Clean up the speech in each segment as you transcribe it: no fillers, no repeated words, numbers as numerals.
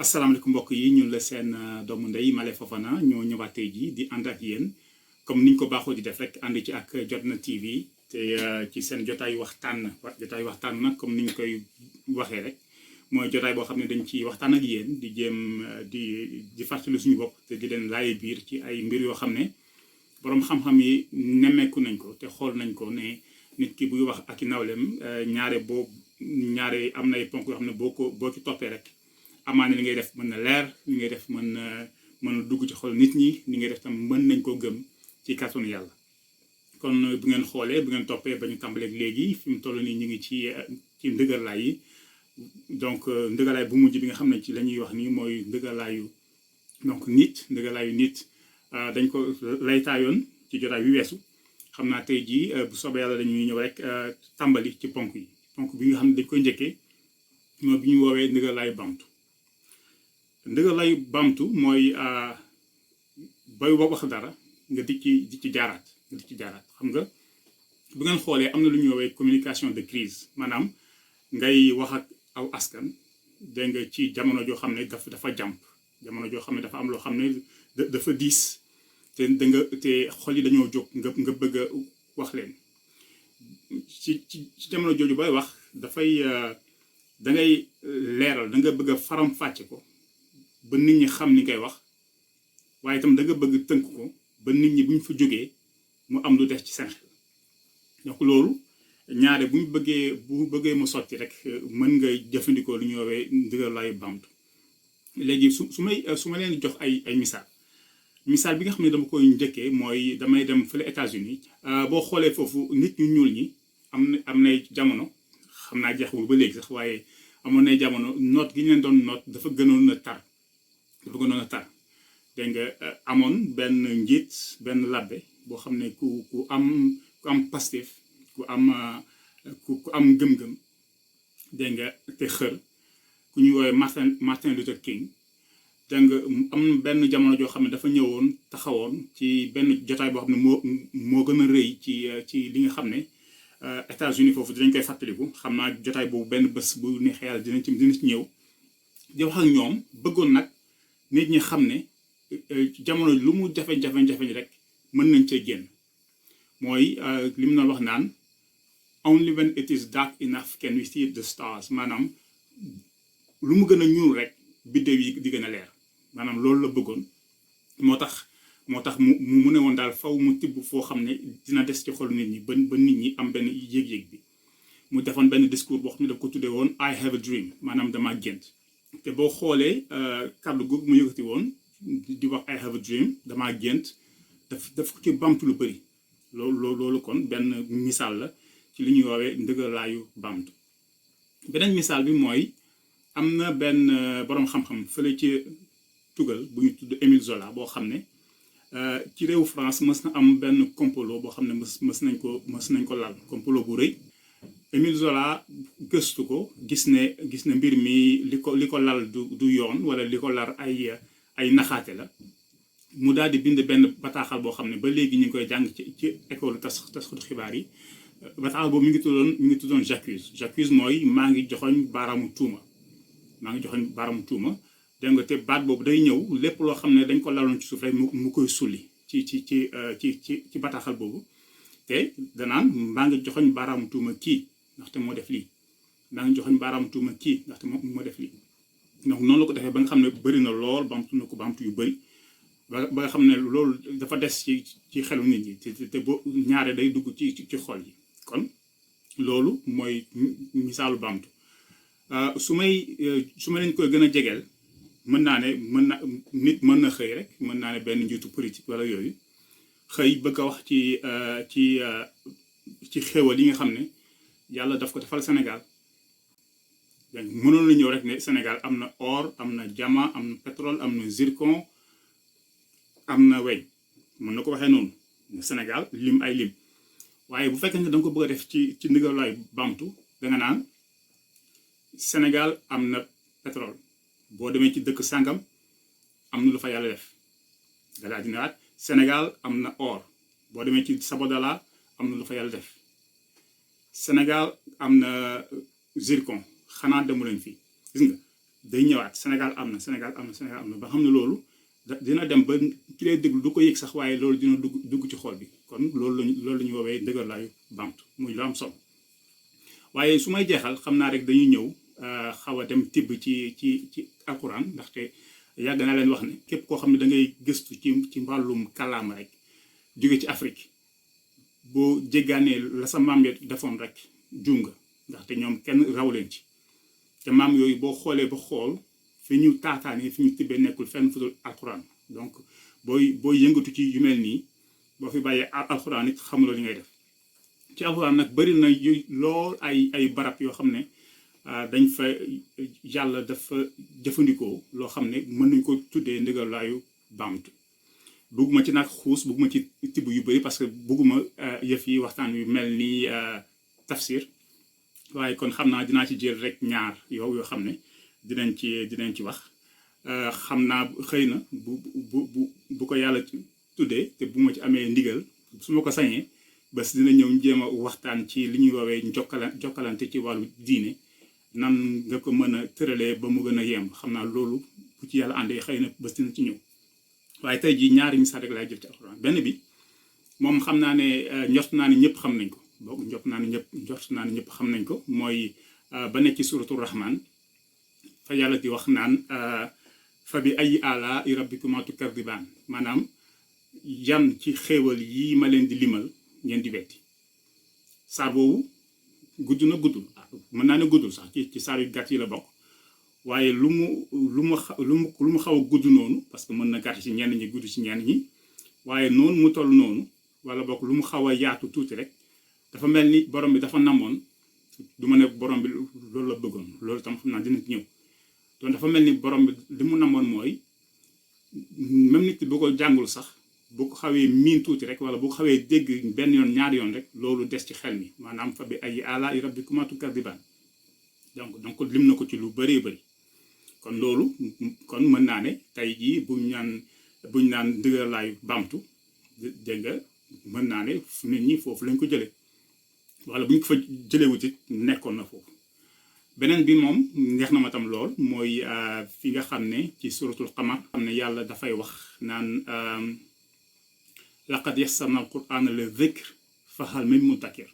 asalaamaaleykum mbokk yi ñun la seen doomu ndey Malé Fofana ñoo ñëwaat tey jii di ànd ak yéen comme niñ ko baaxoo di def rek ànd ci ak Jotna TV te ci seen jotaayu waxtaan nag comme niñ koy waxee rek mooy jotaay boo xam ne dañ ci waxtaan ak yéen di jéem di fàttali suñu bopp te di leen laaye biir ci ay mbir yoo xam ne boroom xam-xam yi nemmeeku nañ ko te xool nañ ko ne nit ki buy wax ak i nawleem ñaare am na ay ponk yoo xam ne boo ci toppee rek amaane li ngay def mën na leer li ngay def mën na dugg ci xol nit ñi li ngay def tam mën nañ koo gëm ci kàttanu yàlla. kon bu ngeen xoolee bu ngeen toppee ba ñu tàmbaleeg léegi fi mu toll nii ñu ngi ci ndëgërlaay yi donc ndëgërlaay bu mujj bi nga xam ne ci la ñuy wax nii mooy ndëgërlaayu donc ndëgërlaayu nit dañ ko laytaayoon ci jotaay bi weesu xam naa tey jii bu soobee yàlla dañuy ñëw rek tàmbali ci ponk yi ponk bi nga xam ne dañ koy njëkkee mooy bi ñu woowee ndëgërlaayu bamtu. ndëgërlaayu bamtu mooy bay wax dara nga di ci jaaraat xam nga bu ngeen xoolee am na lu ñuy woowee communication de crise maanaam ngay wax ak aw askan dégg nga ci jamono joo xam ne dafa jàmp jamono joo xam ne dafa am loo xam ne dafa diis te xol yi dañoo jóg nga bëgg a wax leen ci jamono jooju bay wax dafay da ngay leeral da nga bëgg a faram-fàcce ko ba nit ñi xam ni ngay wax waaye itam da nga bëgg tënk ko ba nit ñi bu ñu fa jógee mu am lu def ci seen xel donc loolu ñaare bu bëggee mu sotti rek mën nga jëfandikoo lu ñuy woowee ndëgërlaayu bamtu. léegi su ma leen jox ay misaal bi nga xam ne dama koy njëkkee mooy damay dem fële États-Unis boo xoolee foofu nit ñu ñuul ñi am nay jamono xam naa jeexul ba léegi sax waaye amoon nay jamono noot gi ñu leen doon noot dafa gënoon a tar dégg nga amoon benn njiit benn labbe boo xam ne ku am Pastef ku am gëm-gëm dégg nga te xër ku ñuy woowee Martin Luther King dégg nga am benn jamono joo xam ne dafa ñëwoon taxawoon ci benn jotaay boo xam ne moo gën a rëy ci li nga xam ne États-Unis foofu dinañ koy fàttaliku xam naa jotaay boobu benn bés bu neexee yàlla dina ci ñëw di wax ak ñoom bëggoon nag nit ñi xam ne jamono lu mu jafe-jafe rek mën nañ cee génn mooy li mu doon wax naan only when it is dark enough can we see the stars maanaam lu mu gën a ñuul rek biddéew yi di gën a leer maanaam loolu la bëggoon moo tax mu ne woon daal faw mu tibb foo xam ne dina des ci xolu nit ñi ba nit ñi am benn yéeg-yéeg bi mu defoon benn discours boo xam ne daf ko tuddee woon I have a dream maanaam dama gént te boo xoolee kàddu googu mu yëkkati woon di wax I have a dream damaa gént daf ko ci bamtu lu bëri loolu kon benn misaal la ci li ñuy woowee ndëgërlaayu bamtu. beneen misaal bi mooy am na benn boroom xam-xam fële ci tugal bu ñu tudd Émile Zola boo xam ne ci réewu France mës na am benn complot boo xam ne mës nañ ko lal complot bu rëy. Émile Zola gëstu ko gis ne mbir mi li ko lal du yoon wala li ko lar ay naxaate la mu daal di bind benn bataaxal boo xam ne ba léegi ñu ngi koy jàng ci école taskatu xibaar yi bataaxal boobu mi ngi tuddoon j'accuse mooy maa ngi joxoñ baaraamu tuuma dégg nga te baat boobu day ñëw lépp loo xam ne dañ ko laloon ci suuf rek mu koy sulli ci bataaxal boobu te danaan maa ngi joxoñ baaraamu tuuma kii ndaxte moo def lii maa ngi joxoñ baaraamu tuuma kii ndaxte moo def lii donc noonu la ko defee ba nga xam ne bëri na lool bamtu yu bëri ba nga xam ne loolu dafa des ci xelu nit ñi te boo ñaare day dugg ci xol yi kon loolu mooy misaalu bamtu su ma leen koy gën a jegeel mën naa ne nit mën na xëy rek mën naa ne benn njiitu politique wala yooyu xëy bëgg a wax ci xéwal yi nga xam ne yàlla daf ko defal Sénégal donc mënoon na ñëw rek ne Sénégal am na or am na diamant am na pétrole am na zircon am na weñ mën na ko waxee noonu Sénégal lim ay lim waaye bu fekkee ne da nga ko bëgg a def ci ndëgërlaayu bamtu da nga naan Sénégal am na pétrole boo demee ci dëkk sàngam am na lu fa yàlla def da laa dina waat Sénégal am na or boo demee ci Sabodala am na lu fa yàlla def Sénégal am na zircon xanaa demu leen fii gis nga day ñëwaat Sénégal am na Sénégal am na Sénégal am na ba xam ne loolu dina dem ba ki lay déglu du ko yëg sax waaye loolu dina dugg ci xol bi kon loolu la ñu woowee ndëgërlaayu baamtu muy lu am solo waaye su may jeexal xam naa rek dañuy ñëw xaw a dem tibb ci alquran ndaxte yàgg naa leen wax ne képp koo xam ne da ngay gëstu ci wàllum kàllaama rek jóge ci Afrique boo jéggaanee la sa maam ya defoon rek juum nga ndaxte ñoom kenn raw leen ci te maam yooyu boo xoolee ba xool fi ñu taataanee fi ñu tibbee nekkul fenn fu dul alquran donc booy yëngatu ci yu mel nii boo fi bàyyee alquran it xamuloo li ngay def ci alquran nag bëri na lool ay barab yoo xam ne dañ fa yàlla dafa jëfandikoo loo xam ne mën nañ ko tuddee ndëgërlaayu baamtu bugguma ci nag xuus bugguma ci tibb yu bëri parce que bugguma yëf yi waxtaan yu mel ni tafsir waaye kon xam naa dinaa ci jël rek ñaar yoo xam ne dinañ ci wax xam naa xëy na bu ko yàlla tuddee te bu ma ci amee ndigal su ma ko sañee bés dina ñëw jéem a waxtaan ci li ñuy woowee jokkalante ci wàllu diine nan nga ko mën a tëralee ba mu gën a yemb xam naa loolu bu ci yàlla àndee xëy na bés dina ci ñëw waaye tey jii ñaari misaal rek laay jël ci alxuraan benn bi moom xam naa ne njort naa ne ñëpp xam nañ ko boog njort naa ne ñëpp xam nañ ko mooy ba nekk ci suratul rahman fa yàlla di wax naan fa bi ay ala i rabbikuma tukadibaan maanaam yan ci xéewal yi ma leen di limal ngeen di wetti saar boobu guddul mën naa ne guddul sax ci saar yu gàtt yi la bokk waaye lu mu xaw a gudd noonu parce que mën na gàtt ci ñenn ñi gudd ci ñenn ñi waaye noonu mu toll noonu wala bokk lu mu xaw a yaatu tuuti rek dafa mel ni borom bi dafa namoon du ma ne borom bi loolu la bëggoon loolu tam xam naa dina ñëw donc dafa mel ni borom bi li mu namoon mooy même nit bu ko jàngul sax bu ko xawee miin tuuti rek wala bu ko xawee dégg benn yoon ñaari yoon rek loolu des ci xel mi maanaam fa bi ay ala i rabbikuma tukadibaan donc lim na ko ci lu bëree bëri kon loolu kon mën naa ne tey jii buñ naan ndëgërlaayu baamtu dégg nga mën naa ne nit ñi foofu lañ ko jëlee wala bu ñu ko fa jëlee wuti nekkoon na foofu beneen bi moom neex na ma tam lool mooy fi nga xam ne ci suratul qamar xam ne yàlla dafay wax naan laqad yassarna al qur'ana li dhikr fa hal min muddakir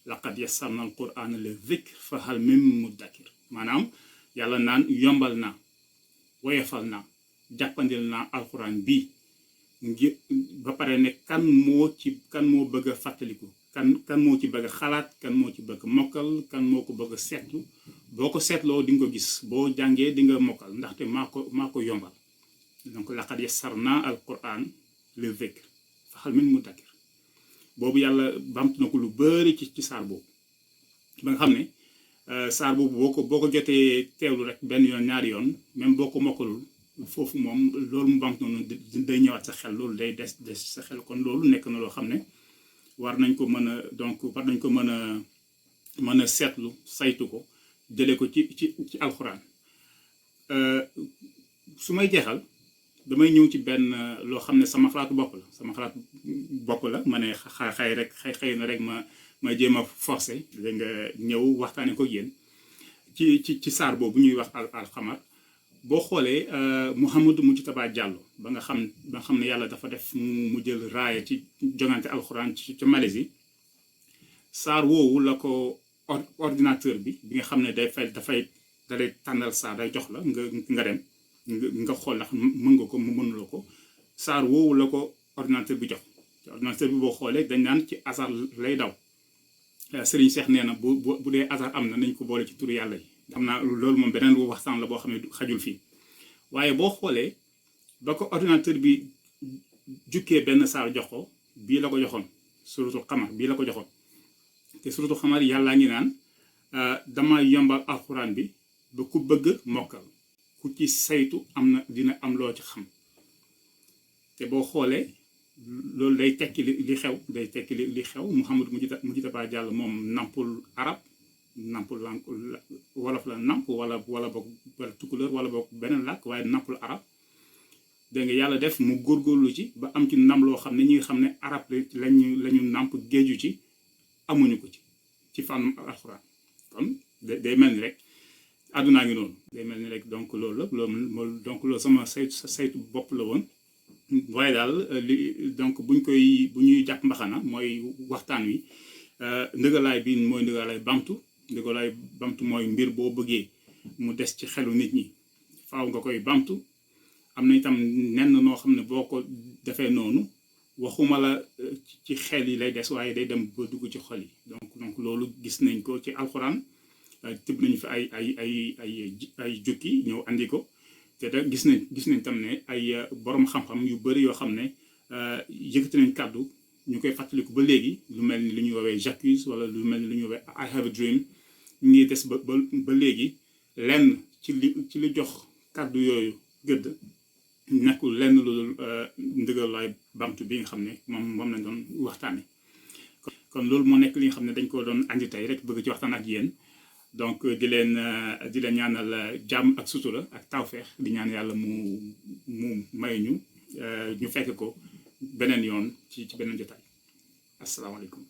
laqad yassarna al qur'ana li dhikr fa hal min muddakir maanaam yàlla naan yombal naa woyefal naa jàppandil naa alquran bii ngir ba pare ne kan moo bëgg a fàttaliku kan moo ci bëgg a xalaat kan moo ci bëgg a mokkal kan moo ko bëgg a seetlu boo ko seetloo di nga ko gis boo jàngee di nga mokkal ndaxte maa ko yombal donc laqad yassarna al quran li dhikr fa hal min muddakir boobu yàlla bamtu na ko lu bëri ci saar boobu ba nga xam ne saar boobu boo ko jotee teewlu rek benn yoon ñaari yoon même boo ko mokkalul foofu moom loolu mu bamtu noonu day ñëwaat sa xel loolu day des sa xel kon loolu nekk na loo xam ne war nañ ko mën a seetlu saytu ko jëlee ko ci alxuraan su may jeexal damay ñëw ci benn loo xam ne sama xalaatu bopp la ma ne xëy na rek ma jéem a forcé da nga ñëw waxtaane ko yéen ci saar boobu ñuy wax alxamar boo xoolee Mouhamadou Moujtaba Diallo ba nga xam ne yàlla dafa def mu jël raaya ci jongante alxuraan ci Malaisie saar woowu la ko ordinateur bi nga xam ne dafay dalay tànnal saar day jox la nga dem nga xool ndax mën nga ko mu mënuloo ko saar woowu la ko ordinateur bi jox te ordinateur bi boo xoolee dañ naan ci hasard lay daw Serigne Cheikh nee na bu dee hasard am na nañ ko boole ci turu yàlla yi xam naa loolu moom beneen waxtaan la boo xam ne xajul fii waaye boo xoolee ba ko ordinateur bi jukkee benn saar jox ko bii la ko joxoon suratul xamar bii la ko joxoon te suratul xamar yàllaa ngi naan dama yombal alxuraan bi ba ku bëgg mokkal ku ci saytu dina am loo ci xam te boo xoolee loolu day tekki li xew li xew Mouhamadou Moujtaba Diallo moom nampul arab nampul lànk wolof la namp wala boog tukulóor wala boog beneen làkk waaye nampul arab dégg nga yàlla def mu góorgóorlu ci ba am ci ndam loo xam ne ñi nga xam ne arab lañu namp géeju ci amuñu ko ci fànn alxuraan kon day mel ni rek àddunaa ngi noonu day mel ni rek donc loolu la loolu donc loolu sama saytu bopp la woon waaye daal donc bu ñuy jàpp mbaxana mooy waxtaan wi ndëgalaay bi mooy ndëgalaay bamtu mooy mbir boo bëggee mu des ci xelu nit ñi faaw nga koy bamtu am na itam nenn noo xam ne boo ko defee noonu waxuma la ci xel yi lay des waaye day dem ba dugg ci xol yi donc loolu gis nañ ko ci alxuraan tibb nañu fi ay jukki ñëw andi ko te da gis nañ tam ne ay borom xam-xam yu bëri yoo xam ne yëkkati nañ kàddu ñu koy fàttaliku ba léegi lu mel ni lu ñuy woowee J'accuse wala lu mel ni lu ñuy woowee I have a dream ñu ngi des ba léegi lenn ci li jox kàddu yooyu gëdd nekkul lenn lu ndëgalaay bamtu bi nga xam ne moom lañ doon waxtaane kon loolu moo nekk li nga xam ne dañ ko doon andi tey rek bëgg ci waxtaan ak yéen donc di leen ñaanal jàmm ak sutura ak tawfeex di ñaan yàlla mu may ñu fekk ko beneen yoon ci beneen jotaay asalaamaaleykum